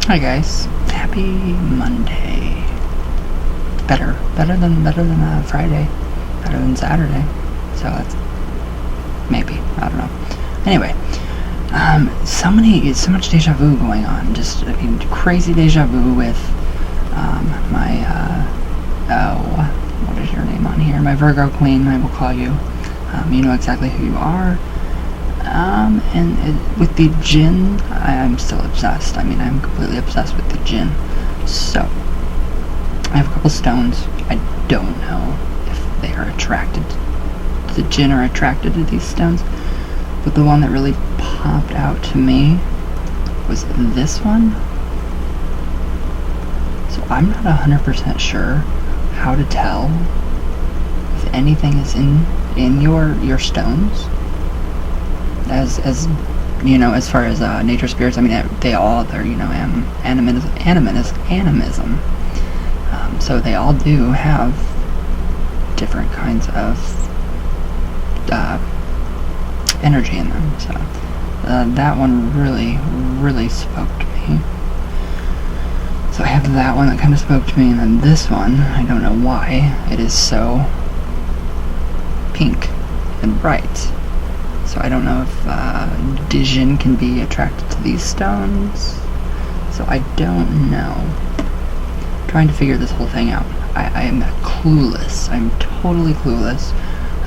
Hi guys, happy Monday. Better than Friday, better than Saturday. So that's maybe, I don't know. Anyway, so much deja vu going on. Just crazy deja vu with my what is your name on here? My Virgo Queen. I will call you. You know exactly who you are. With the Djinn, I'm still obsessed. I'm completely obsessed with the Djinn. So, I have a couple stones. I don't know if they are attracted, the Djinn are attracted to these stones, but the one that really popped out to me was this one. So I'm not 100% sure how to tell if anything is in your stones. As far as nature spirits, they're animism. So they all do have different kinds of energy in them. So that one really spoke to me. So I have that one that kind of spoke to me, and then this one, I don't know why it is so pink and bright. So I don't know if Djinn can be attracted to these stones. So I don't know. I'm trying to figure this whole thing out. I am clueless. I'm totally clueless.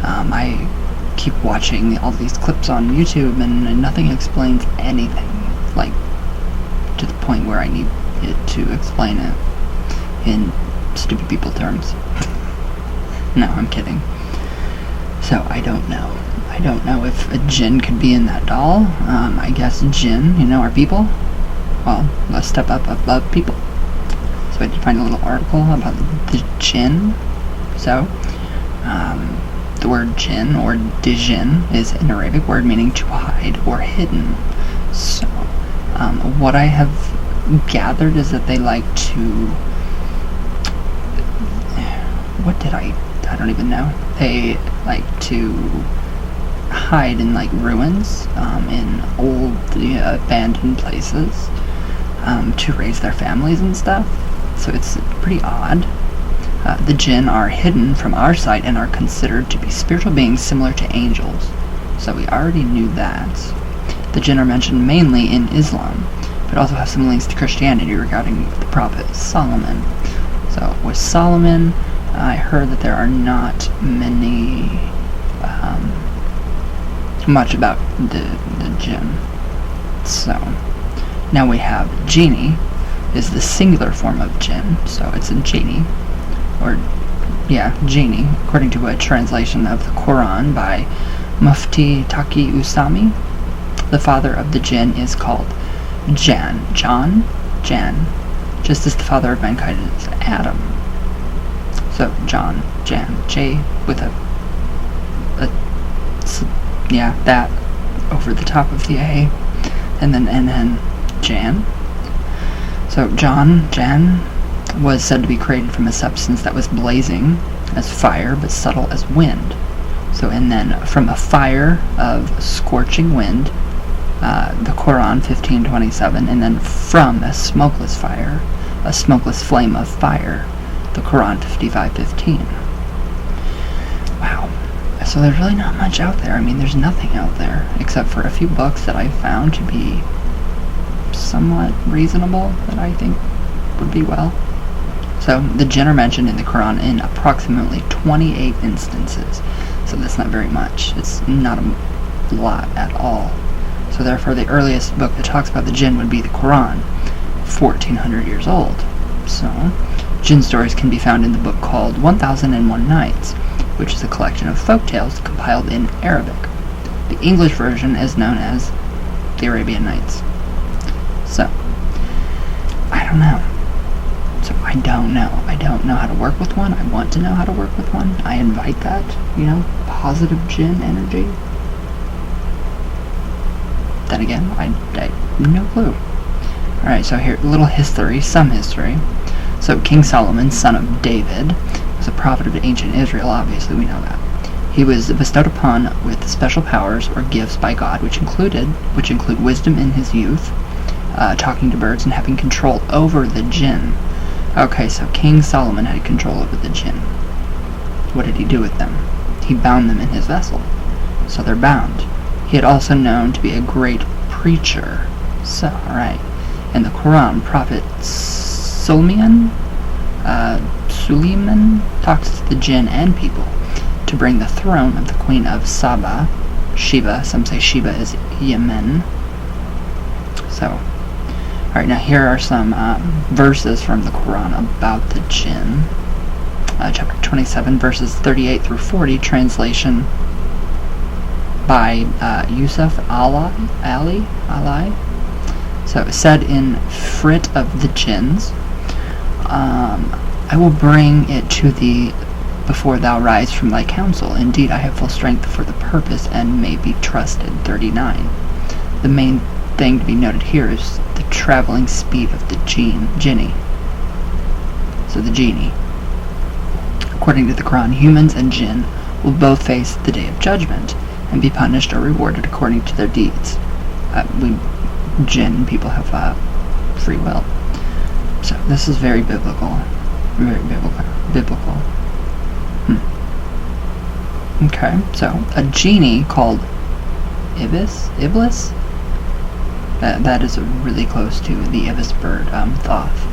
I keep watching all these clips on YouTube and nothing explains anything. Like, to the point where I need it to explain it in stupid people terms. No, I'm kidding. So I don't know. I don't know if a Djinn could be in that doll. I guess Djinn, are people. Well, let's step up above people. So I did find a little article about the Djinn. So, the word Djinn, or Djinn, is an Arabic word meaning to hide or hidden. So, what I have gathered is that they like to... I don't even know. They like to hide in ruins, in old abandoned places, to raise their families and stuff. So it's pretty odd. The Djinn are hidden from our sight and are considered to be spiritual beings similar to angels. So we already knew that. The Djinn are mentioned mainly in Islam, but also have some links to Christianity regarding the Prophet Solomon. So with Solomon, I heard that there are not much about the Djinn. So now we have genie is the singular form of Djinn, so it's a genie, genie, according to a translation of the Quran by Mufti Taqi Usami. The father of the Djinn is called Jan, just as the father of mankind is Adam. So Jan, J with that over the top of the A, and then N, Jan. So Jan was said to be created from a substance that was blazing as fire but subtle as wind. So, and then from a fire of scorching wind, the Quran 15:27, and then from a smokeless fire, a smokeless flame of fire, the Quran 55:15. Wow. So there's really not much out there. There's nothing out there except for a few books that I found to be somewhat reasonable that I think would be well. So the Djinn are mentioned in the Quran in approximately 28 instances. So that's not very much. It's not a lot at all. So therefore the earliest book that talks about the Djinn would be the Quran, 1400 years old. So Djinn stories can be found in the book called 1001 Nights, which is a collection of folk tales compiled in Arabic. The English version is known as the Arabian Nights. So, I don't know. I don't know how to work with one. I want to know how to work with one. I invite that, positive Djinn energy. Then again, I have no clue. Alright, so here, some history. So King Solomon, son of David, was a prophet of ancient Israel, obviously we know that. He was bestowed upon with special powers or gifts by God, which include wisdom in his youth, talking to birds and having control over the jinn. Okay, so King Solomon had control over the jinn. What did he do with them? He bound them in his vessel. So they're bound. He had also known to be a great preacher. So, alright. In the Quran, Prophet Suleiman talks to the jinn and people to bring the throne of the Queen of Saba, Sheba. Some say Sheba is Yemen. So, alright, now here are some verses from the Quran about the jinn. Chapter 27, verses 38 through 40, translation by Yusuf Ali. So it said in Frit of the Jinns, I will bring it to thee before thou rise from thy council. Indeed, I have full strength for the purpose and may be trusted. 39. The main thing to be noted here is the traveling speed of the genie. So the genie. According to the Quran, humans and jinn will both face the day of judgment and be punished or rewarded according to their deeds. Jinn people have free will. So this is very biblical. Very biblical. Okay, so a genie called Iblis? That is really close to the ibis bird, Thoth.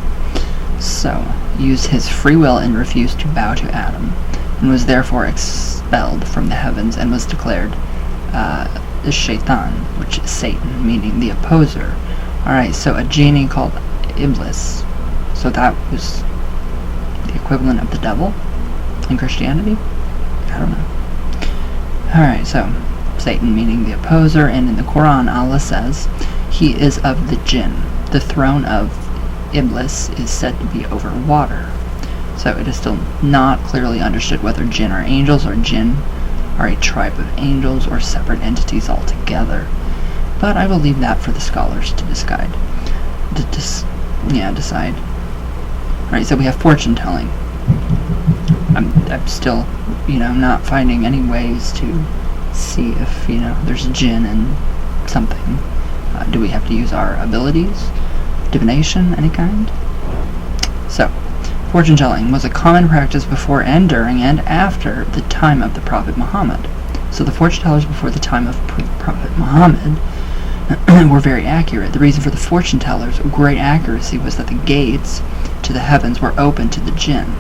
So, used his free will and refused to bow to Adam, and was therefore expelled from the heavens and was declared the Shaitan, which is Satan, meaning the opposer. Alright, so a genie called Iblis. So that was the equivalent of the devil in Christianity? I don't know. Alright, so Satan meaning the opposer, and in the Quran Allah says, he is of the jinn. The throne of Iblis is said to be over water. So it is still not clearly understood whether jinn are angels or jinn are a tribe of angels or separate entities altogether. But I will leave that for the scholars to decide. Decide. Alright, so we have fortune telling. I'm still, not finding any ways to see if, there's jinn in something. Do we have to use our abilities? Divination, any kind? So, fortune telling was a common practice before and during and after the time of the Prophet Muhammad. So the fortune tellers before the time of Prophet Muhammad were very accurate. The reason for the fortune tellers' great accuracy was that the gates to the heavens were open to the jinn.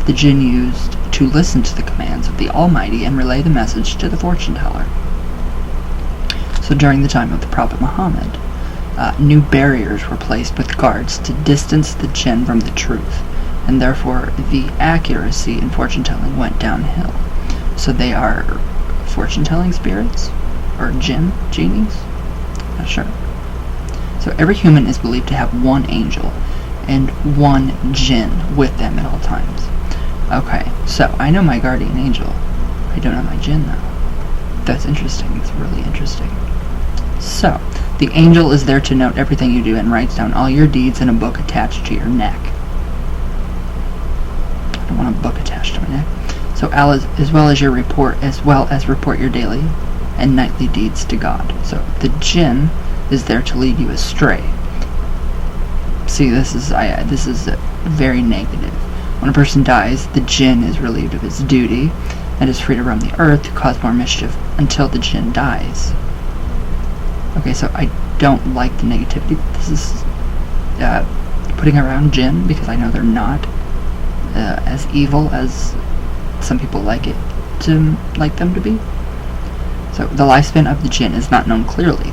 The jinn used to listen to the commands of the Almighty and relay the message to the fortune teller. So during the time of the Prophet Muhammad, new barriers were placed with guards to distance the jinn from the truth, and therefore the accuracy in fortune-telling went downhill. So they are fortune-telling spirits? Or genies? Not sure. So every human is believed to have one angel and one jinn with them at all times. Okay, so I know my guardian angel. I don't know my jinn though. That's interesting. It's really interesting. So, the angel is there to note everything you do and writes down all your deeds in a book attached to your neck. I don't want a book attached to my neck. So, as well as report your daily and nightly deeds to God. So, the jinn is there to lead you astray. See, this is very negative. When a person dies, the jinn is relieved of his duty and is free to roam the earth to cause more mischief until the jinn dies. Okay, so I don't like the negativity. This is putting around jinn because I know they're not as evil as some people like them to be. So the lifespan of the jinn is not known clearly.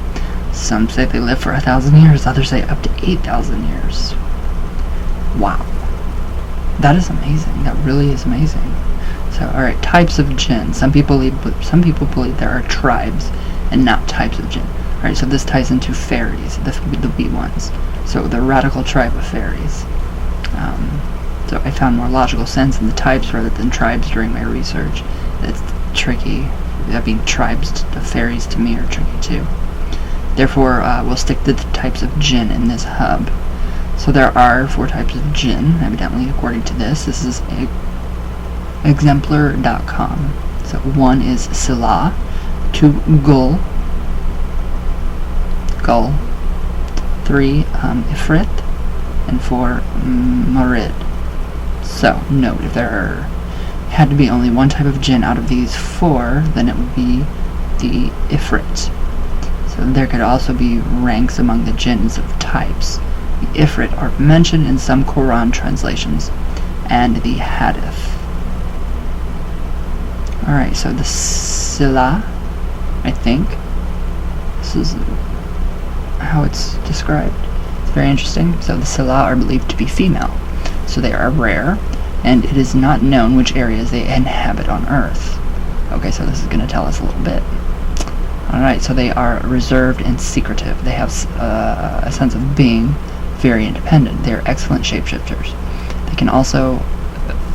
Some say they live for 1,000 years, others say up to 8,000 years. Wow. That is amazing. That really is amazing. So, alright, types of jinn. Some people believe there are tribes and not types of jinn. Alright, so this ties into fairies, the wee ones. So the radical tribe of fairies. So I found more logical sense in the types rather than tribes during my research. It's tricky. Tribes of fairies to me are tricky too. Therefore, we'll stick to the types of jinn in this hub. So there are 4 types of jinn, evidently, according to this. This is exemplar.com. So 1 is Sila, 2 Gull, 3 Ifrit, and 4 Marid. So, note, if there had to be only one type of Djinn out of these 4, then it would be the Ifrit. So there could also be ranks among the Djinns of types. The Ifrit are mentioned in some Quran translations, and the Hadith. Alright, so the Sila, I think, this is how it's described. It's very interesting. So the Sila are believed to be female, so they are rare, and it is not known which areas they inhabit on Earth. Okay, so this is going to tell us a little bit. Alright, so they are reserved and secretive. They have a sense of being very independent. They are excellent shapeshifters. They can also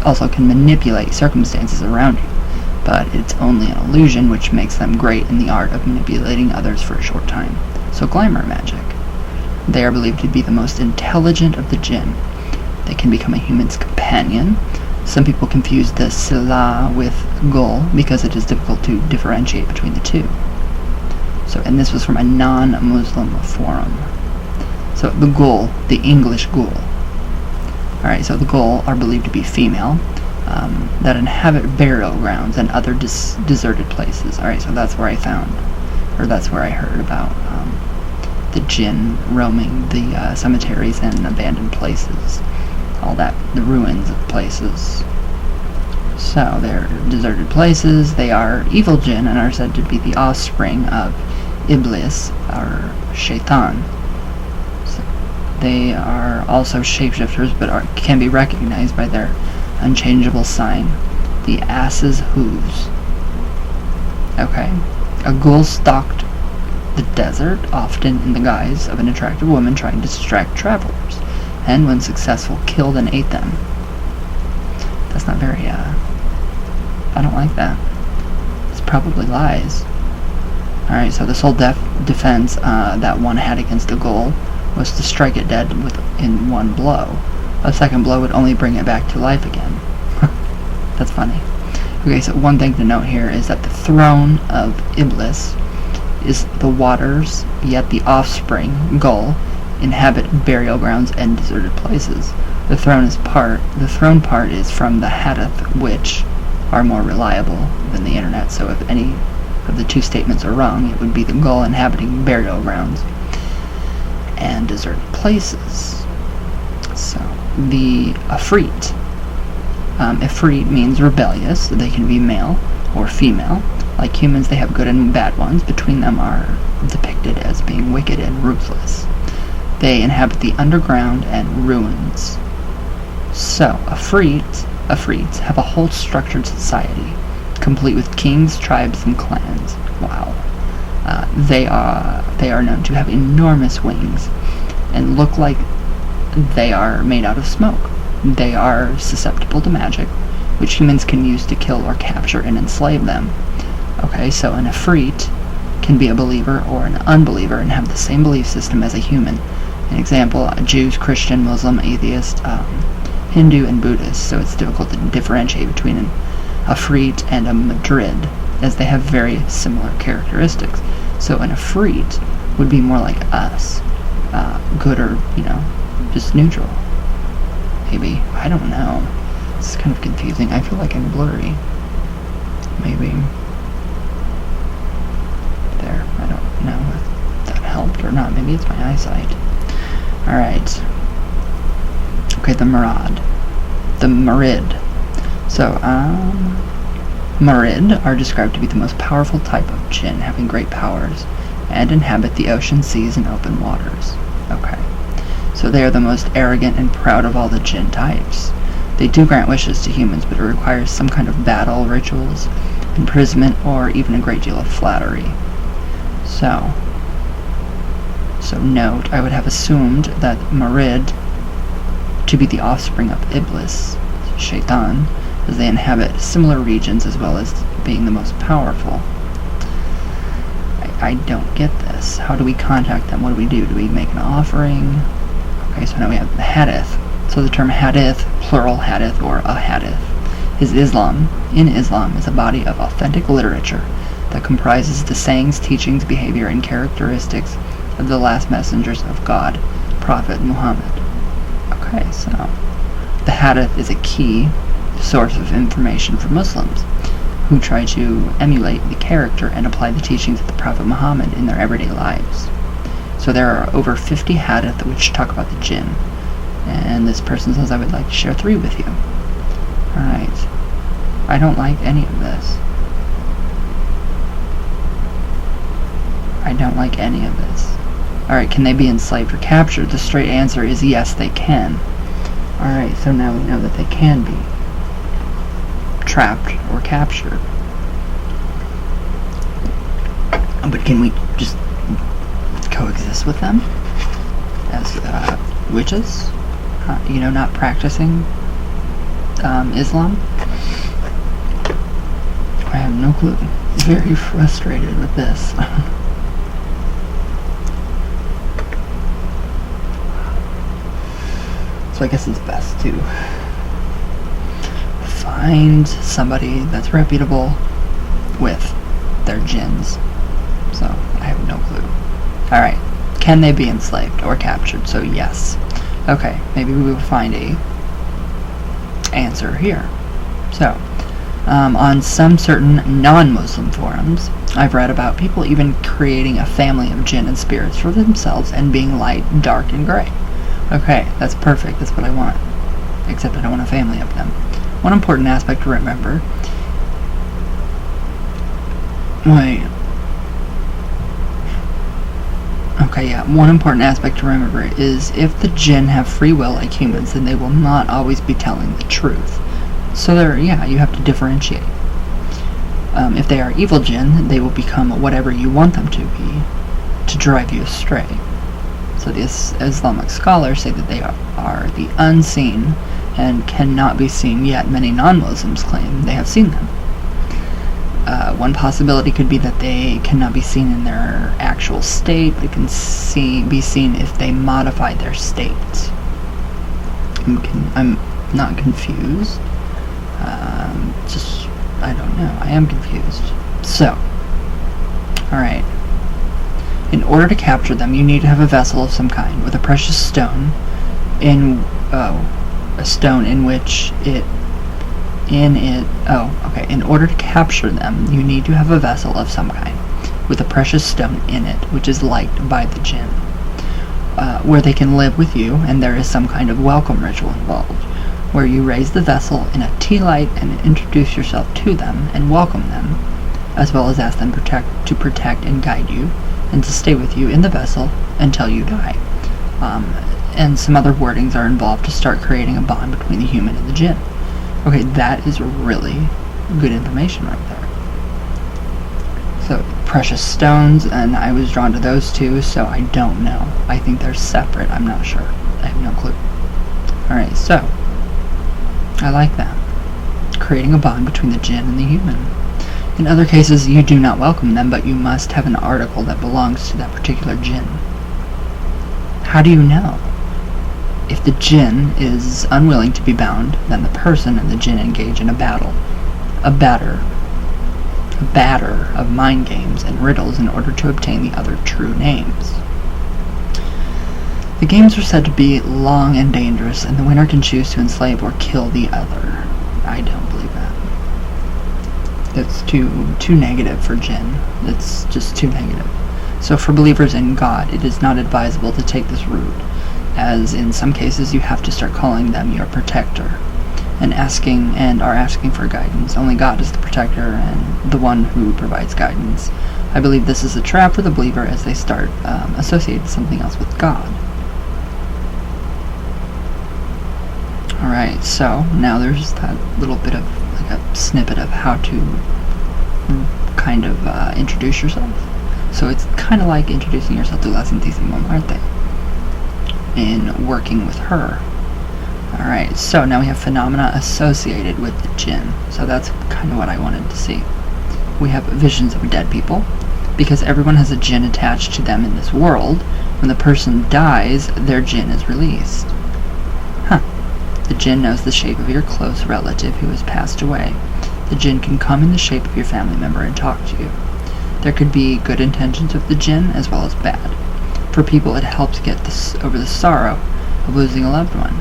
can manipulate circumstances around you, but it's only an illusion, which makes them great in the art of manipulating others for a short time. So glamour magic. They are believed to be the most intelligent of the Djinn. They can become a human's companion. Some people confuse the Sila with Gul because it is difficult to differentiate between the two. So, and this was from a non-Muslim forum. So the Gul, the English Gul. Alright, so the Gul are believed to be female, that inhabit burial grounds and other deserted places. Alright, so that's where I found, or that's where I heard about the Djinn roaming the cemeteries and abandoned places. All that, the ruins of places. So they're deserted places. They are evil Djinn and are said to be the offspring of Iblis, or Shaitan. So they are also shapeshifters, but can be recognized by their unchangeable sign, the ass's hooves. Okay. A ghoul stalked the desert, often in the guise of an attractive woman trying to distract travelers, and when successful, killed and ate them. That's not very, I don't like that. It's probably lies. Alright, so the sole defense that one had against the ghoul was to strike it dead in one blow. A second blow would only bring it back to life again. That's funny. Okay, so one thing to note here is that the throne of Iblis is the waters, yet the offspring, Gul, inhabit burial grounds and deserted places. The throne part is from the Hadith, which are more reliable than the internet, so if any of the two statements are wrong, it would be the Gul inhabiting burial grounds and deserted places. So, the Ifrit. Ifrit means rebellious. They can be male or female. Like humans, they have good and bad ones. Between them are depicted as being wicked and ruthless. They inhabit the underground and ruins. So, Afrits have a whole structured society, complete with kings, tribes, and clans. Wow. They are known to have enormous wings and look like they are made out of smoke. They are susceptible to magic, which humans can use to kill or capture and enslave them. Okay, so an Ifrit can be a believer or an unbeliever and have the same belief system as a human. An example, Jews, Christian, Muslim, atheist, Hindu, and Buddhist, so it's difficult to differentiate between an Ifrit and a Madrid, as they have very similar characteristics. So an Ifrit would be more like us, good or, just neutral. Maybe. I don't know. It's kind of confusing. I feel like I'm blurry. Maybe. There. I don't know if that helped or not. Maybe it's my eyesight. Alright. Okay, the Marad. The Marid. So, Marid are described to be the most powerful type of Djinn, having great powers, and inhabit the ocean, seas, and open waters. Okay. So they are the most arrogant and proud of all the Djinn types. They do grant wishes to humans, but it requires some kind of battle, rituals, imprisonment, or even a great deal of flattery. So note, I would have assumed that Marid to be the offspring of Iblis, Shaitan, as they inhabit similar regions as well as being the most powerful. I don't get this. How do we contact them? What do we do? Do we make an offering? Okay, so now we have the Hadith. So the term Hadith, plural Hadith, or a Hadith, is Islam. In Islam is a body of authentic literature that comprises the sayings, teachings, behavior, and characteristics of the last messengers of God, Prophet Muhammad. Okay, so the Hadith is a key source of information for Muslims who try to emulate the character and apply the teachings of the Prophet Muhammad in their everyday lives. So there are over 50 Hadith which talk about the Jinn, and this person says, I would like to share 3 with you. Alright, I don't like any of this. I don't like any of this. Alright, can they be enslaved or captured? The straight answer is yes, they can. Alright, so now we know that they can be trapped or captured. But can we just coexist with them as witches? Not practicing Islam? I have no clue. Very frustrated with this. So I guess it's best to find somebody that's reputable with their jinns. So I have no clue. Alright, can they be enslaved or captured? So yes. Okay, maybe we will find a answer here. So, on some certain non-Muslim forums, I've read about people even creating a family of jinn and spirits for themselves and being light, dark, and gray. Okay, that's perfect. That's what I want. Except I don't want a family of them. One important aspect to remember... Wait. Okay, yeah. One important aspect to remember is if the jinn have free will like humans, then they will not always be telling the truth. So you have to differentiate. If they are evil jinn, they will become whatever you want them to be to drive you astray. So the Islamic scholars say that they are the unseen and cannot be seen, yet many non-Muslims claim they have seen them. One possibility could be that they cannot be seen in their actual state, but can be seen if they modify their state. I'm not confused. I don't know. I am confused. So, alright. In order to capture them, you need to have a vessel of some kind with a precious stone in order to capture them, you need to have a vessel of some kind with a precious stone in it, which is liked by the jinn, where they can live with you, and there is some kind of welcome ritual involved, where you raise the vessel in a tea light and introduce yourself to them and welcome them, as well as ask them to protect and guide you, and to stay with you in the vessel until you die. And some other wordings are involved to start creating a bond between the human and the jinn. Okay, that is really good information right there. So, precious stones, and I was drawn to those two, so I don't know. I think they're separate, I'm not sure. I have no clue. Alright, so, I like that. Creating a bond between the jinn and the human. In other cases, you do not welcome them, but you must have an article that belongs to that particular jinn. How do you know? If the jinn is unwilling to be bound, then the person and the jinn engage in a battle. A batter of mind games and riddles in order to obtain the other true names. The games are said to be long and dangerous, and the winner can choose to enslave or kill the other. I don't believe that. That's too negative for jinn. It's just too negative. So for believers in God, it is not advisable to take this route, as in some cases you have to start calling them your protector, and are asking for guidance. Only God is the protector and the one who provides guidance. I believe this is a trap for the believer as they start associating something else with God. Alright, so now there's that little bit of like a snippet of how to kind of introduce yourself. So it's kind of like introducing yourself to La Santísima Muerte in working with her. Alright, so now we have phenomena associated with the jinn. So that's kind of what I wanted to see. We have visions of dead people, because everyone has a jinn attached to them in this world. When the person dies, their jinn is released. The jinn knows the shape of your close relative who has passed away. The jinn can come in the shape of your family member and talk to you. There could be good intentions with the jinn as well as bad. For people, it helps get over the sorrow of losing a loved one,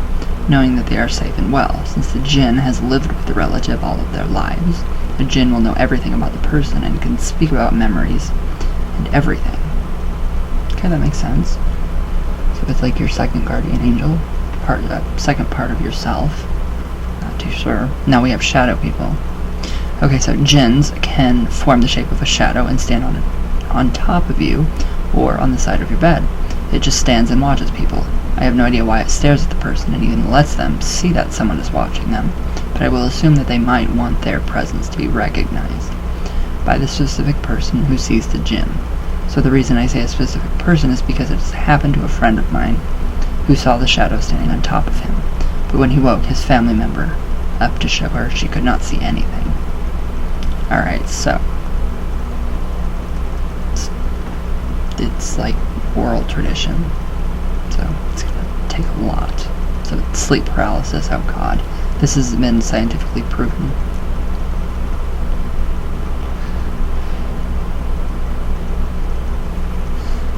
knowing that they are safe and well. Since the Djinn has lived with the relative all of their lives, the Djinn will know everything about the person and can speak about memories and everything. Okay, that makes sense. So it's like your second guardian angel, second part of yourself. Not too sure. Now we have shadow people. Okay, so Djinns can form the shape of a shadow and stand on top of you or on the side of your bed. It just stands and watches people. I have no idea why it stares at the person and even lets them see that someone is watching them, but I will assume that they might want their presence to be recognized by the specific person who sees the Djinn. So the reason I say a specific person is because it has happened to a friend of mine who saw the shadow standing on top of him, but when he woke his family member up to show her she could not see anything. Alright, so it's like oral tradition, so it's gonna take a lot. So sleep paralysis, oh god, this has been scientifically proven.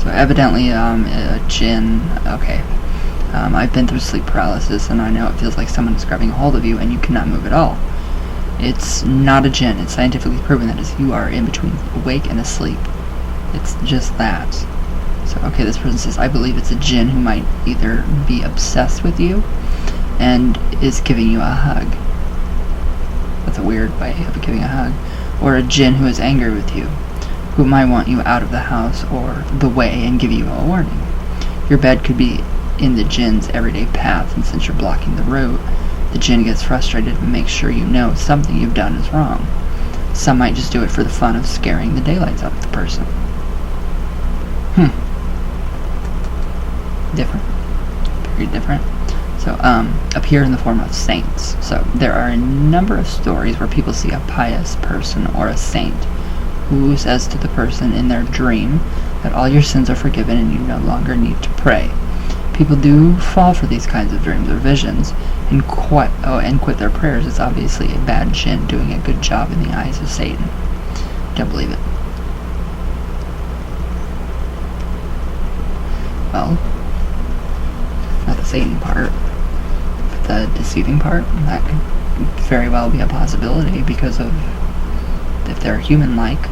So evidently a Djinn, okay, I've been through sleep paralysis and I know it feels like someone is grabbing a hold of you and you cannot move at all. It's not a Djinn, it's scientifically proven that as you are in between awake and asleep. It's just that. So, okay, this person says, I believe it's a Djinn who might either be obsessed with you and is giving you a hug. That's a weird way of giving a hug. Or a Djinn who is angry with you, who might want you out of the house or the way and give you a warning. Your bed could be in the Djinn's everyday path, and since you're blocking the road, the Djinn gets frustrated and makes sure you know something you've done is wrong. Some might just do it for the fun of scaring the daylights out of the person. Different. Very different. So, appear in the form of saints. So, there are a number of stories where people see a pious person or a saint who says to the person in their dream that all your sins are forgiven and you no longer need to pray. People do fall for these kinds of dreams or visions and quit their prayers. It's obviously a bad Djinn doing a good job in the eyes of Satan. Don't believe it. Well, not the Satan part, but the deceiving part, that could very well be a possibility because of if they're human-like,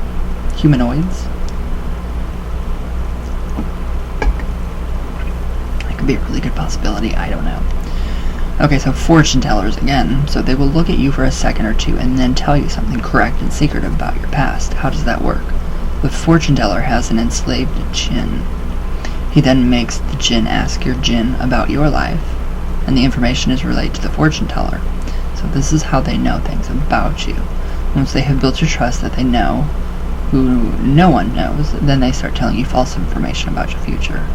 humanoids. That could be a really good possibility, I don't know. Okay, so fortune tellers again. So they will look at you for a second or two and then tell you something correct and secretive about your past. How does that work? The fortune teller has an enslaved Djinn. He then makes the Djinn ask your Djinn about your life, and the information is relayed to the fortune teller. So this is how they know things about you. Once they have built your trust that they know who no one knows, then they start telling you false information about your future.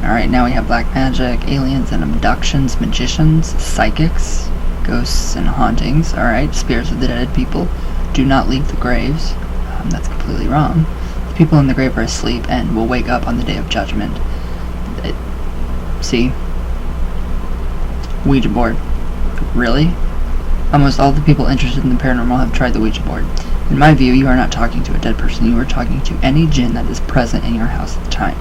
Alright, now we have black magic, aliens and abductions, magicians, psychics, ghosts and hauntings. Alright, spirits of the dead people do not leave the graves. That's completely wrong. The people in the grave are asleep and will wake up on the day of judgment. See? Ouija board. Really? Almost all the people interested in the paranormal have tried the Ouija board. In my view, you are not talking to a dead person. You are talking to any Djinn that is present in your house at the time.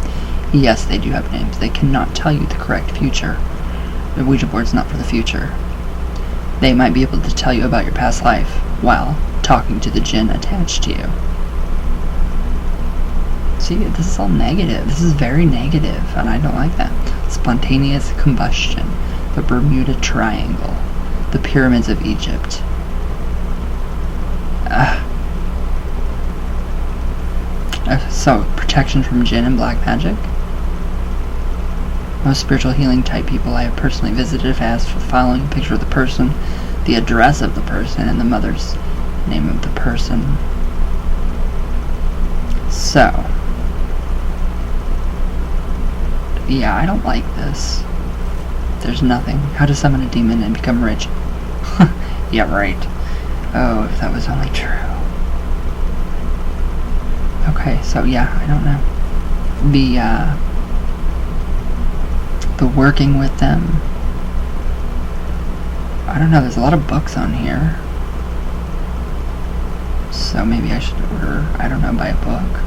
Yes, they do have names. They cannot tell you the correct future. The Ouija board's not for the future. They might be able to tell you about your past life while talking to the Djinn attached to you. See, this is all negative. This is very negative, and I don't like that. Spontaneous combustion. The Bermuda Triangle. The pyramids of Egypt. So, protection from Djinn and black magic. Most spiritual healing type people I have personally visited have asked for following a picture of the person, the address of the person, and the mother's name of the person. So, yeah, I don't like this. There's nothing. How to summon a demon and become rich. Yeah, right. Oh, if that was only true. Okay, so yeah, I don't know. The working with them. I don't know, there's a lot of books on here. So maybe I should order, I don't know, buy a book.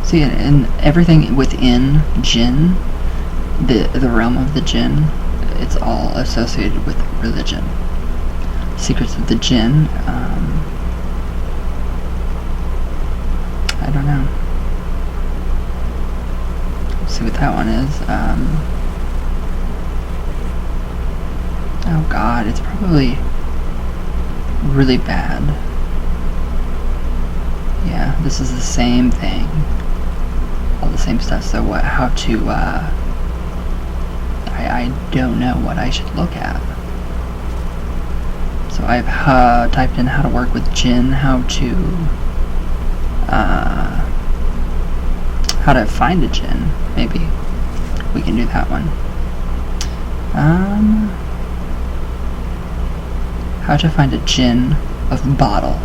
See, and everything within Djinn, the realm of the Djinn, it's all associated with religion. Secrets of the Djinn, I don't know. Let's see what that one is. Oh god, it's probably really bad. Yeah, this is the same thing. All the same stuff. So what, how to, I don't know what I should look at. So I've typed in how to work with Djinn, how to find a Djinn. Maybe we can do that one. How to find a Djinn of bottle.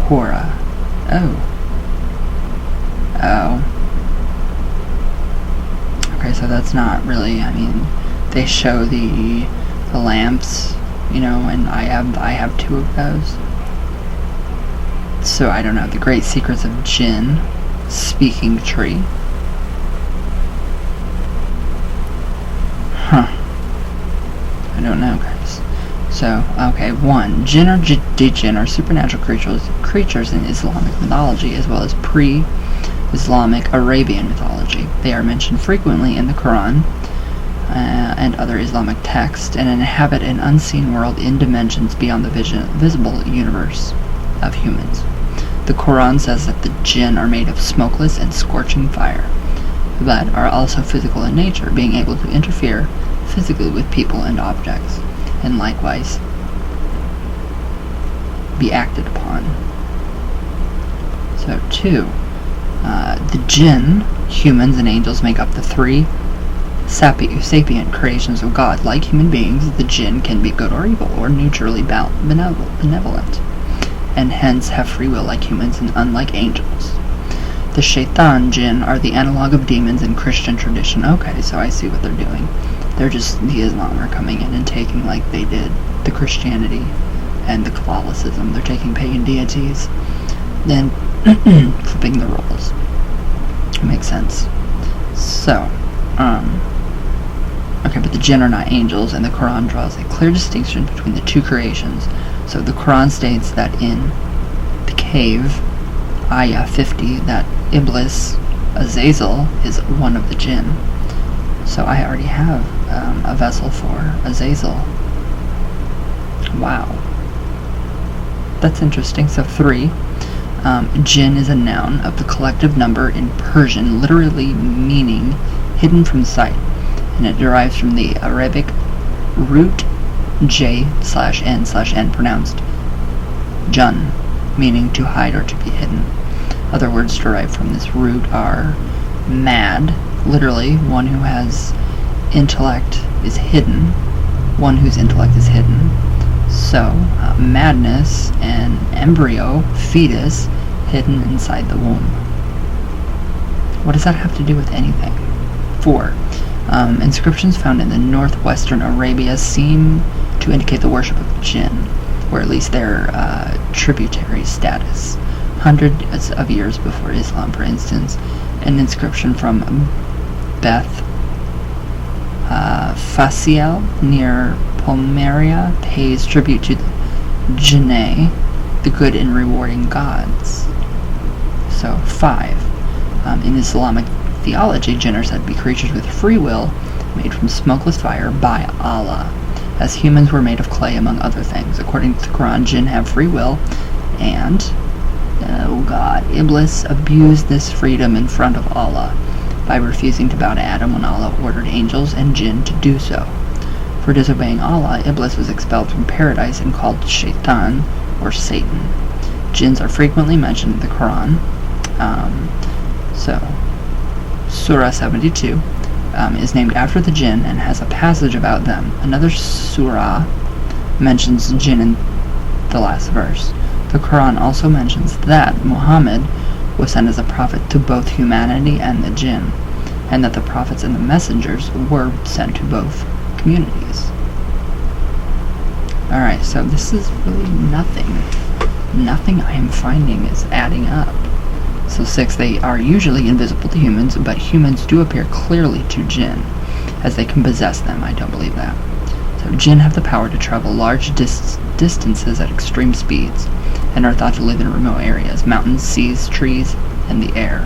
Hora. Oh. Okay, so that's not really, I mean, they show the lamps, you know, and I have 2 of those. So I don't know. The Great Secrets of Djinn. Speaking Tree. Huh. I don't know, guys. So, okay, 1. Jinn or Djinn are supernatural creatures in Islamic mythology, as well as pre-Islamic Arabian mythology. They are mentioned frequently in the Quran and other Islamic texts, and inhabit an unseen world in dimensions beyond the visible universe of humans. The Quran says that the Jinn are made of smokeless and scorching fire, but are also physical in nature, being able to interfere physically with people and objects, and likewise be acted upon. So 2. The Jinn, humans and angels, make up the 3 sapient creations of God. Like human beings, the Jinn can be good or evil, or neutrally benevolent, and hence have free will like humans and unlike angels. The Shaitan Jinn are the analog of demons in Christian tradition. Okay, so I see what they're doing. They're just, the Islam are coming in and taking, like they did the Christianity and the Catholicism. They're taking pagan deities, then flipping the roles. Makes sense. So, okay, but the Jinn are not angels, and the Quran draws a clear distinction between the 2 creations. So the Quran states that in the cave, Ayah 50, that Iblis, Azazel, is one of the Jinn. So I already have a vessel for Azazel. Wow. That's interesting. So 3. Jinn is a noun of the collective number in Persian, literally meaning hidden from sight, and it derives from the Arabic root J/N/N, pronounced Jun, meaning to hide or to be hidden. Other words derived from this root are mad, literally one who has intellect is hidden, one whose intellect is hidden. So, madness, and embryo, fetus, hidden inside the womb. What does that have to do with anything? 4. Inscriptions found in the northwestern Arabia seem to indicate the worship of Jinn, or at least their tributary status. Hundreds of years before Islam, for instance, an inscription from Beth Fasiel near Pomeria pays tribute to the Jinnah, the good and rewarding gods. So 5. In Islamic theology, Jinn are said to be creatures with free will, made from smokeless fire by Allah, as humans were made of clay, among other things. According to the Quran, Jinn have free will, and, oh God, Iblis abused this freedom in front of Allah by refusing to bow to Adam when Allah ordered angels and Jinn to do so. For disobeying Allah, Iblis was expelled from paradise and called Shaitan, or Satan. Jinns are frequently mentioned in the Quran. So, Surah 72 is named after the Jinn and has a passage about them. Another surah mentions Jinn in the last verse. The Quran also mentions that Muhammad was sent as a prophet to both humanity and the Jinn, and that the prophets and the messengers were sent to both communities. Alright, so this is really nothing. Nothing I am finding is adding up. So 6, they are usually invisible to humans, but humans do appear clearly to Djinn, as they can possess them. I don't believe that. So Djinn have the power to travel large distances at extreme speeds, and are thought to live in remote areas, mountains, seas, trees, and the air,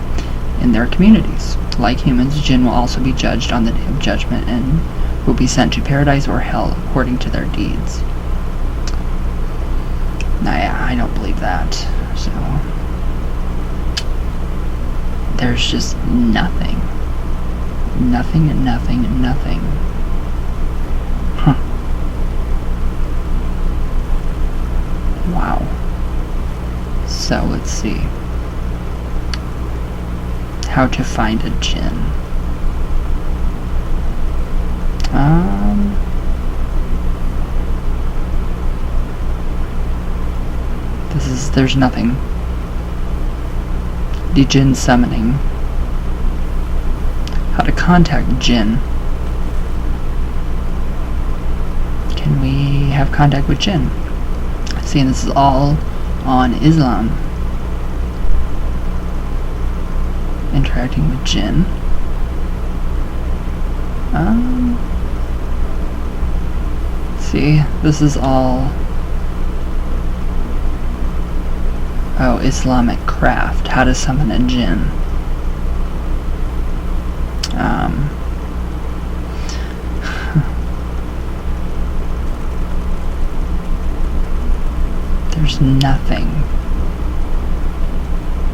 in their communities. Like humans, Djinn will also be judged on the Day of Judgment, and will be sent to paradise or hell according to their deeds. Nah, yeah, I don't believe that. So there's just nothing. Nothing. Huh. Wow. So let's see. How to find a Djinn. There's nothing. The Djinn summoning. How to contact Djinn. Can we have contact with Djinn? See, this is all on Islam. Interacting with Djinn. See, this is all... Oh, Islamic craft. How to summon a Djinn. There's nothing.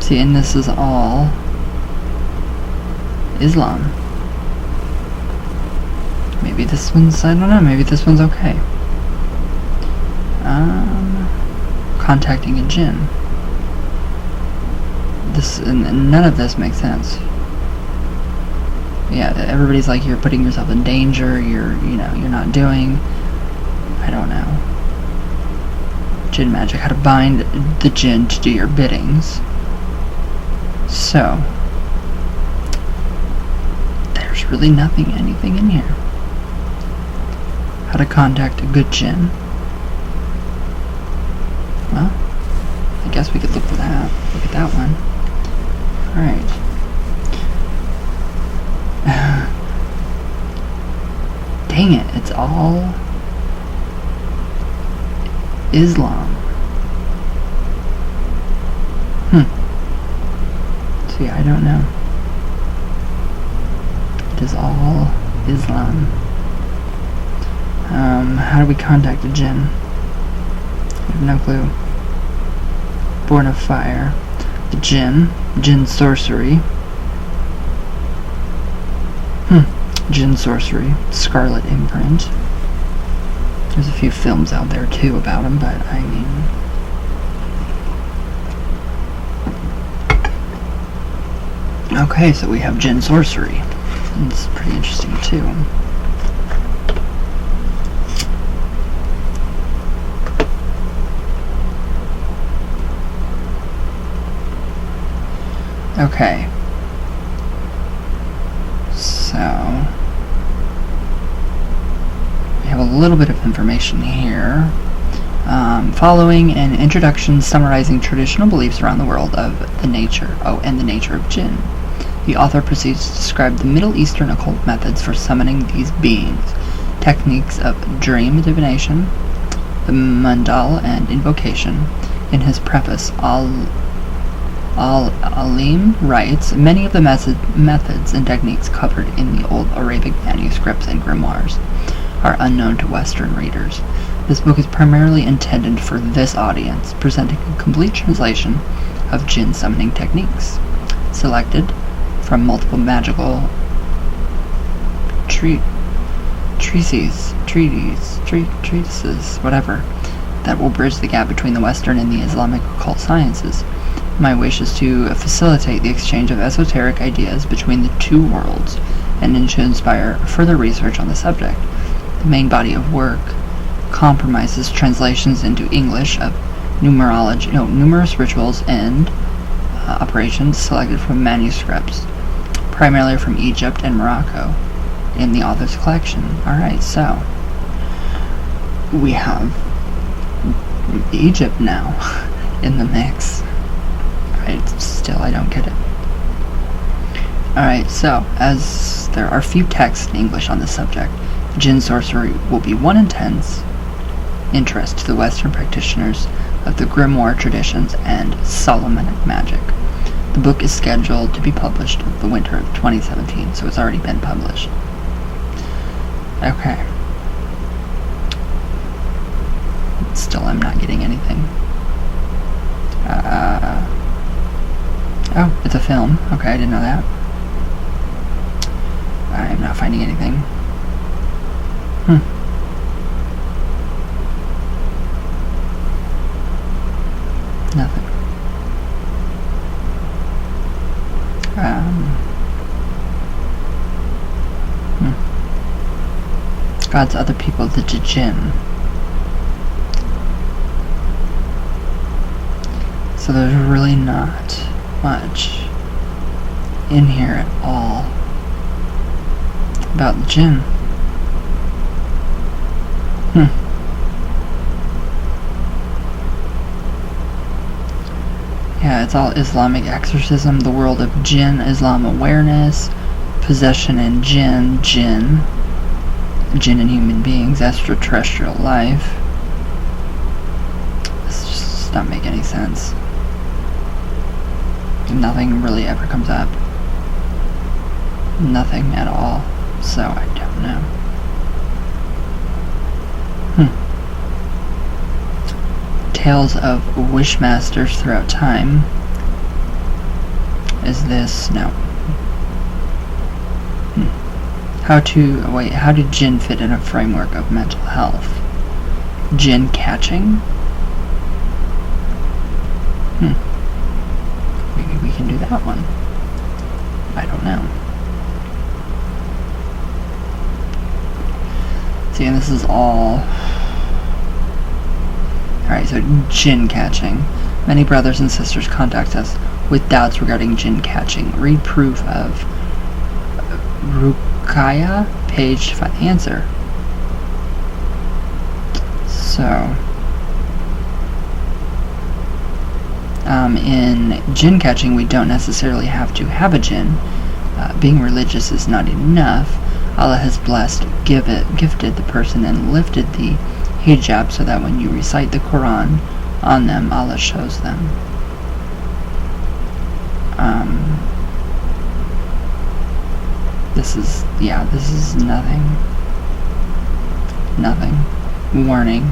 See, and this is all Islam. Maybe this one's, I don't know, maybe this one's okay. Contacting a Djinn. This, and none of this makes sense. Yeah, everybody's like, you're putting yourself in danger, you're not doing, I don't know. Djinn magic, how to bind the Djinn to do your biddings. So, there's really anything in here. How to contact a good Djinn. Well, I guess we could look for that. Look at that one. Alright. Dang it, it's all Islam. See, I don't know. It is all Islam. How do we contact a Djinn? I have no clue. Born of Fire. The Djinn sorcery. Djinn sorcery. Scarlet Imprint. There's a few films out there too about them, but I mean... Okay, so we have Djinn sorcery. It's pretty interesting too. Okay. So... we have a little bit of information here. Following an introduction summarizing traditional beliefs around the world of the nature of Djinn. The author proceeds to describe the Middle Eastern occult methods for summoning these beings, techniques of dream divination, the mandal, and invocation. In his preface, Al-Alim writes, many of the methods and techniques covered in the old Arabic manuscripts and grimoires are unknown to Western readers. This book is primarily intended for this audience, presenting a complete translation of Djinn summoning techniques, selected from multiple magical treatises, whatever, that will bridge the gap between the Western and the Islamic occult sciences. My wish is to facilitate the exchange of esoteric ideas between the two worlds, and to inspire further research on the subject. The main body of work comprises translations into English of numerous rituals and operations selected from manuscripts, primarily from Egypt and Morocco, in the author's collection. Alright, so we have Egypt now in the mix. I don't get it. Alright, so, as there are few texts in English on this subject, Djinn sorcery will be one intense interest to the Western practitioners of the grimoire traditions and Solomonic magic. The book is scheduled to be published in the winter of 2017, so it's already been published. Okay. Still, I'm not getting anything. Oh, it's a film. Okay, I didn't know that. I'm not finding anything. Nothing. God's other people, the Djinn. So there's really not much in here at all about the Djinn. Yeah, it's all Islamic exorcism, the world of Djinn, Islam awareness, possession and Djinn, Djinn in human beings, extraterrestrial life. This just does not make any sense. Nothing really ever comes up. Nothing at all. So I don't know. Tales of wishmasters throughout time. Is this? No. How did Djinn fit in a framework of mental health? Djinn catching? Maybe we can do that one. I don't know. See, and this is all... Alright, so Djinn catching. Many brothers and sisters contact us with doubts regarding Djinn catching. Read proof of Ruqayya, page 5. Answer. So, in Djinn catching, we don't necessarily have to have a Djinn. Being religious is not enough. Allah has blessed, gifted the person and lifted the hijab so that when you recite the Quran on them, Allah shows them. This is nothing. Nothing. Warning.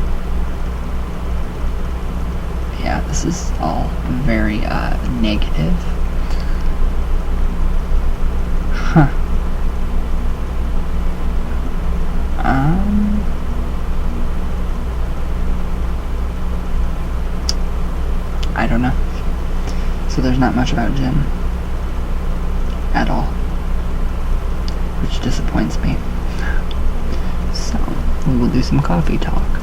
Yeah, this is all very, negative. Huh. I don't know. So there's not much about Djinn at all, which disappoints me. So we will do some coffee talk.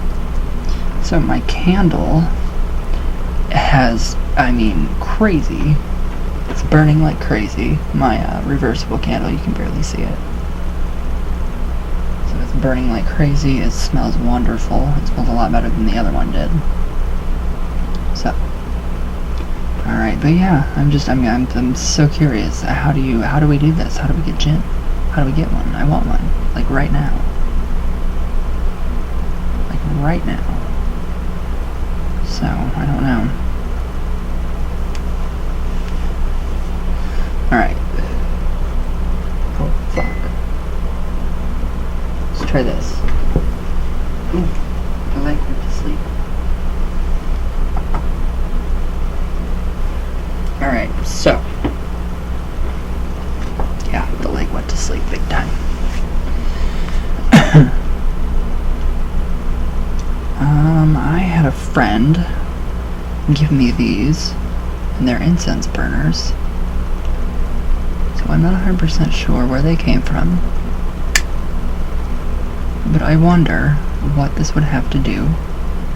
So my candle has, crazy. It's burning like crazy. My reversible candle, you can barely see it. So it's burning like crazy. It smells wonderful. It smells a lot better than the other one did. So, alright, but yeah, I'm so curious. How do we do this? How do we get Djinn? How do we get one? I want one. Like right now. Like right now. So, I don't know. Alright. Oh, fuck. Let's try this. Ooh, I like her to sleep. Alright, so. Yeah, the leg went to sleep big time. I had a friend give me these, and they're incense burners. So I'm not 100% sure where they came from. But I wonder what this would have to do,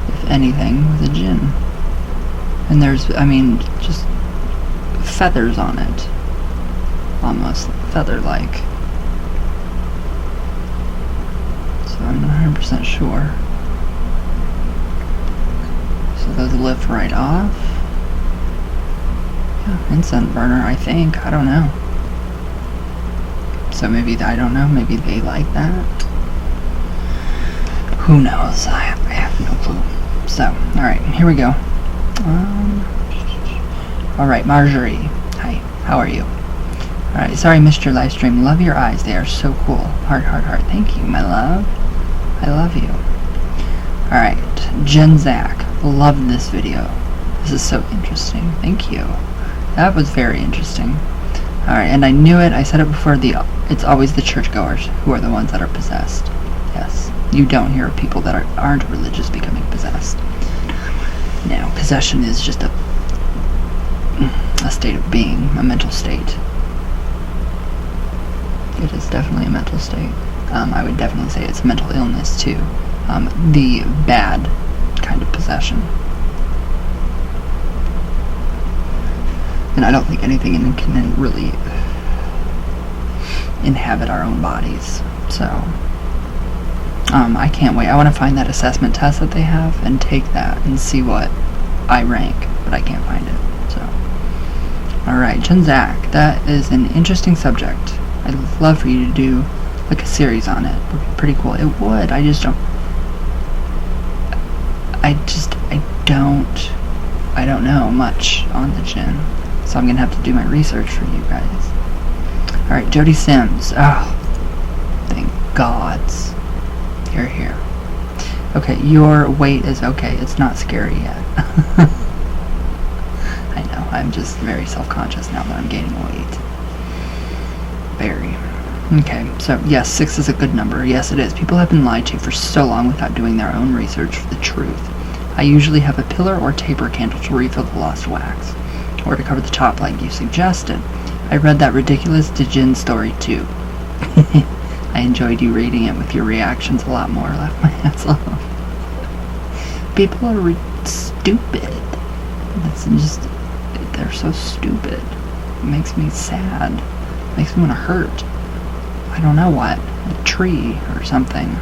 if anything, with a Djinn. And there's, just feathers on it. Almost feather-like. So I'm not 100% sure. So those lift right off. Yeah, incense burner, I think. I don't know. So maybe, I don't know, maybe they like that. Who knows? I have no clue. So, alright, here we go. Alright, Marjorie. Hi, how are you? Alright, sorry I missed your live stream. Love your eyes, they are so cool. Heart, heart, heart. Thank you, my love. I love you. Alright, Jen Zach. Loved this video. This is so interesting. Thank you. That was very interesting. Alright, and I knew it. I said it before. It's always the churchgoers who are the ones that are possessed. Yes. You don't hear of people that aren't religious becoming possessed. Now, possession is just a state of being, a mental state. It is definitely a mental state. I would definitely say it's mental illness too. The bad kind of possession. And I don't think anything can really inhabit our own bodies. So, I can't wait. I want to find that assessment test that they have and take that and see what I rank, but I can't find it. So, alright, Jen Zach, that is an interesting subject. I'd love for you to do like a series on it. It would be pretty cool. It would. I don't know much on the Djinn. So I'm gonna have to do my research for you guys. Alright, Jody Sims. Oh, thank gods. You're here. Okay, your weight is okay. It's not scary yet. I know, I'm just very self-conscious now that I'm gaining weight. Very. Okay, so yes, 6 is a good number. Yes, it is. People have been lied to for so long without doing their own research for the truth. I usually have a pillar or taper candle to refill the lost wax, or to cover the top like you suggested. I read that ridiculous Djinn story too. I enjoyed you reading it with your reactions a lot more. Laughed my ass off. People are stupid. That's just, they're so stupid. It makes me sad. It makes me want to hurt. I don't know what. A tree or something.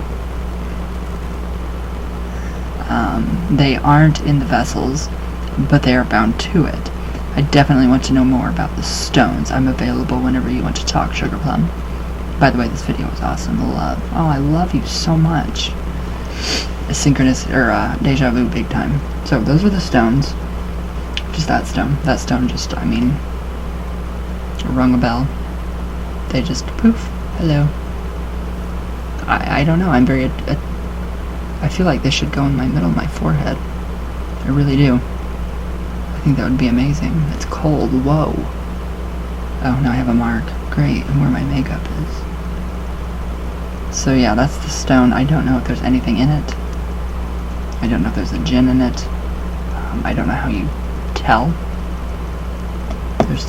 They aren't in the vessels, but they are bound to it. I definitely want to know more about the stones. I'm available whenever you want to talk, Sugar Plum. By the way, this video was awesome. Love. Oh, I love you so much. Synchronous, or deja vu big time. So those are the stones. Just that stone. That stone just, I mean, rung a bell. They just, poof, hello. I don't know, I'm very, I feel like they should go in my middle of my forehead. I really do. I think that would be amazing. It's cold, whoa. Oh, now I have a mark. Great, and where my makeup is. So yeah, that's the stone. I don't know if there's anything in it. I don't know if there's a Djinn in it. I don't know how you tell.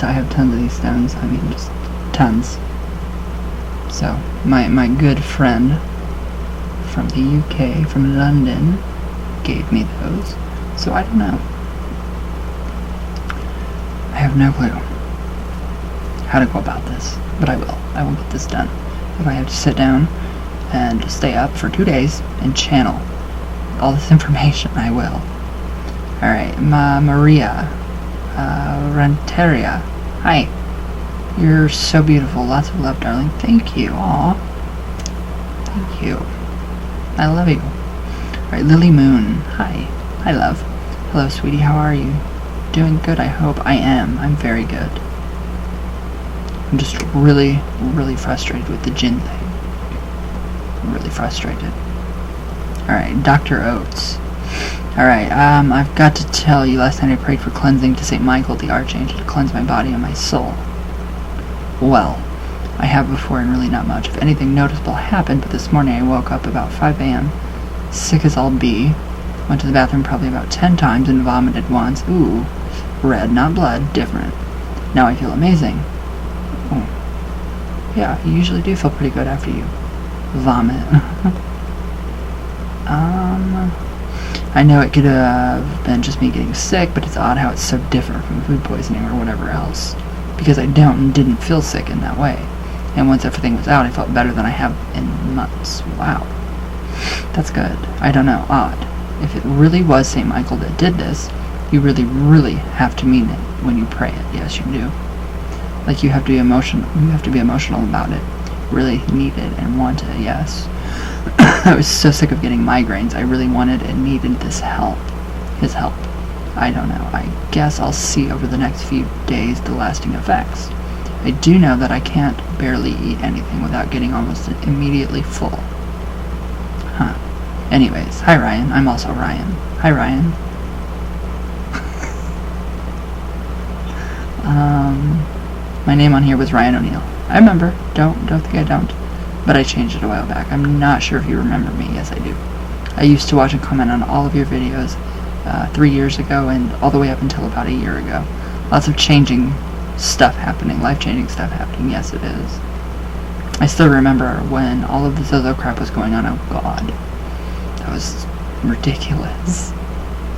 I have tons of these stones. I mean, just tons. So, my good friend from the UK, from London, gave me those. So I don't know. I have no clue how to go about this, but I will. I will get this done. If I have to sit down and stay up for 2 days and channel all this information, I will. Alright, Maria Renteria. Hi. You're so beautiful. Lots of love, darling. Thank you. Aw. Thank you. I love you. Alright, Lily Moon. Hi. Hi, love. Hello, sweetie. How are you? Doing good, I hope. I am. I'm very good. I'm just really, really frustrated with the Djinn thing. I'm really frustrated. Alright, Dr. Oates. Alright, I've got to tell you, last night I prayed for cleansing to St. Michael the Archangel to cleanse my body and my soul. Well, I have before and really not much. If anything noticeable happened, but this morning I woke up about 5 a.m., sick as I'll be, went to the bathroom probably about 10 times and vomited once. Ooh, red, not blood, different. Now I feel amazing. Ooh. Yeah, you usually do feel pretty good after you vomit. I know it could have been just me getting sick, but it's odd how it's so different from food poisoning or whatever else. Because I didn't feel sick in that way. And once everything was out, I felt better than I have in months. Wow. That's good. I don't know. Odd. If it really was St. Michael that did this, You really, really have to mean it when you pray it. Yes, you do. Like, you have to be emotional. You have to be emotional about it. Really need it and want it. Yes. I was so sick of getting migraines. I really wanted and needed this help. His help. I don't know. I guess I'll see over the next few days the lasting effects. I do know that I can't barely eat anything without getting almost immediately full. Huh. Anyways, hi Ryan. I'm also Ryan. Hi Ryan. My name on here was Ryan O'Neill. I remember. Don't think I don't. But I changed it a while back. I'm not sure if you remember me. Yes, I do. I used to watch and comment on all of your videos 3 years ago and all the way up until about a year ago. Lots of changing stuff happening, life-changing stuff happening. Yes, it is. I still remember when all of the Zozo crap was going on. Oh, God. That was ridiculous.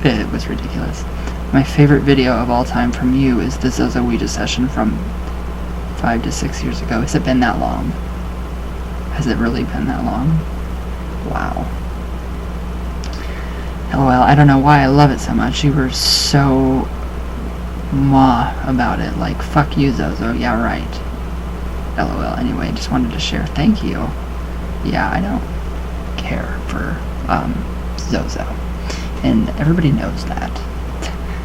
It was ridiculous. My favorite video of all time from you is the Zozo Ouija session from 5 to 6 years ago. Has it been that long? Has it really been that long? Wow. LOL, I don't know why I love it so much. You were so about it. Like, fuck you, Zozo. Yeah, right. LOL. Anyway, just wanted to share. Thank you. Yeah, I don't care for Zozo. And everybody knows that.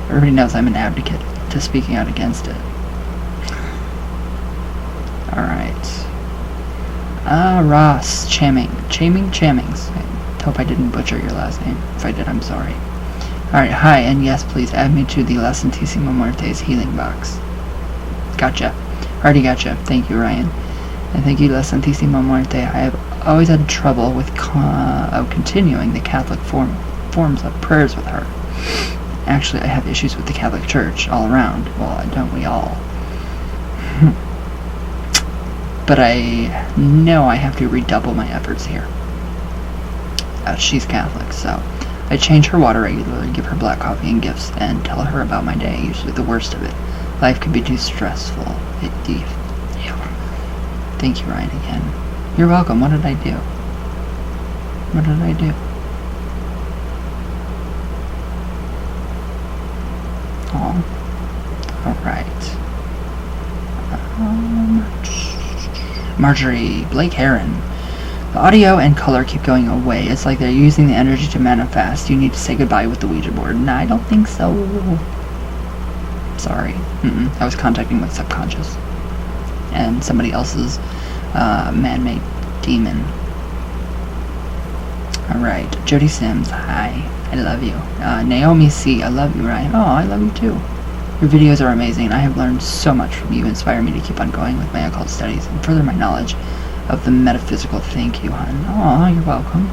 Everybody knows I'm an advocate to speaking out against it. Alright. Ross Chammings. I hope I didn't butcher your last name. If I did, I'm sorry. Alright, hi, and yes, please add me to the La Santísima Muerte's healing box. Gotcha. Already gotcha. Thank you, Ryan. And thank you, La Santísima Muerte. I have always had trouble with continuing the Catholic forms of prayers with her. Actually, I have issues with the Catholic Church all around. Well, don't we all? But I know I have to redouble my efforts here. She's Catholic, so I change her water regularly, give her black coffee and gifts, and tell her about my day, usually the worst of it. Life can be too stressful. Thank you, Ryan, again. You're welcome. What did I do? What did I do? Oh. Alright. Marjorie, Blake Heron. The audio and color keep going away. It's like they're using the energy to manifest. You need to say goodbye with the Ouija board. Nah, I don't think so. Sorry. I was contacting my subconscious. And somebody else's man-made demon. Alright. Jody Sims, hi. I love you. Naomi C, I love you, Ryan. Oh, I love you too. Your videos are amazing. I have learned so much from you. You inspire me to keep on going with my occult studies and further my knowledge of the metaphysical. Thank you, hon. Oh, you're welcome.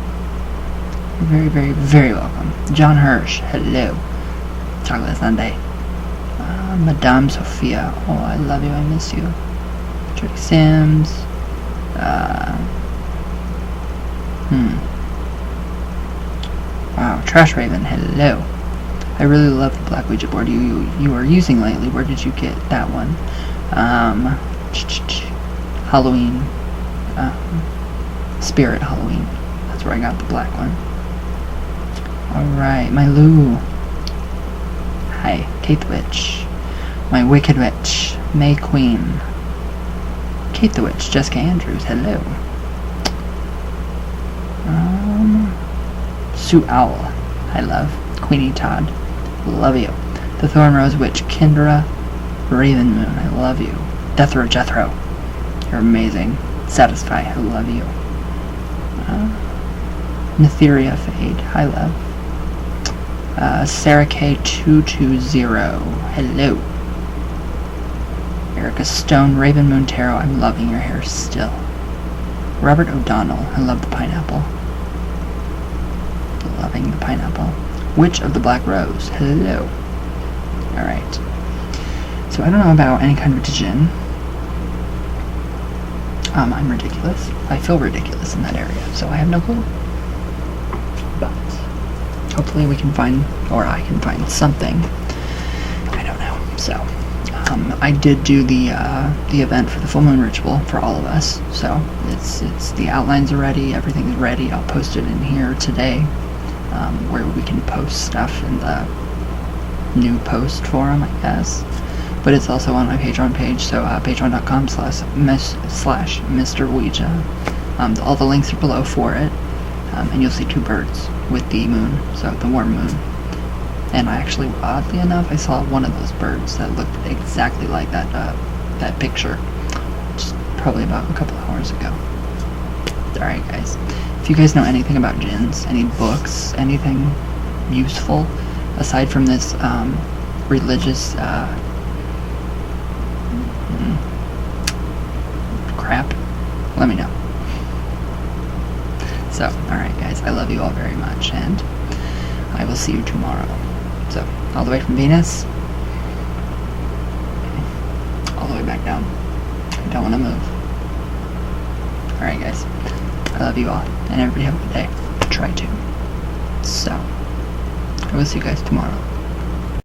You're very, very, very welcome. John Hirsch, hello. Chocolate Sunday. Madame Sophia. Oh, I love you. I miss you. Jody Sims. Wow, Trash Raven, hello. I really love the black Ouija board you are using lately. Where did you get that one? Halloween. Spirit Halloween. That's where I got the black one. Alright, my Lou. Hi, Kate the Witch. My Wicked Witch. May Queen. Kate the Witch. Jessica Andrews, hello. Sue Owl. I love. Queenie Todd. Love you. The Thorn Rose Witch. Kendra Raven Moon. I love you. Deathrow Jethro. You're amazing. Satisfy. I love you. Netheria Fade. I love. Sarah K220. Hello. Erica Stone. Raven Moon Tarot. I'm loving your hair still. Robert O'Donnell. I love the pineapple. Loving the pineapple. Witch of the Black Rose. Hello. Alright. So I don't know about any kind of Djinn. I'm ridiculous. I feel ridiculous in that area, so I have no clue. But hopefully we can find, or I can find something. I don't know. So I did do the event for the full moon ritual for all of us. So it's the outlines are ready. Everything is ready. I'll post it in here today. Where we can post stuff in the new post for them, I guess. But it's also on my Patreon page, so patreon.com/Mr. Ouija. All the links are below for it, and you'll see 2 birds with the moon, so the warm moon. And I actually, oddly enough, I saw one of those birds that looked exactly like that picture, just probably about a couple hours ago. Alright guys, if you guys know anything about jinns, any books, anything useful, aside from this religious crap, let me know. So, alright guys, I love you all very much, and I will see you tomorrow. So, all the way from Venus, all the way back down. I don't want to move. Alright guys, I love you all, and everybody have a good day. Try to. So, I will see you guys tomorrow.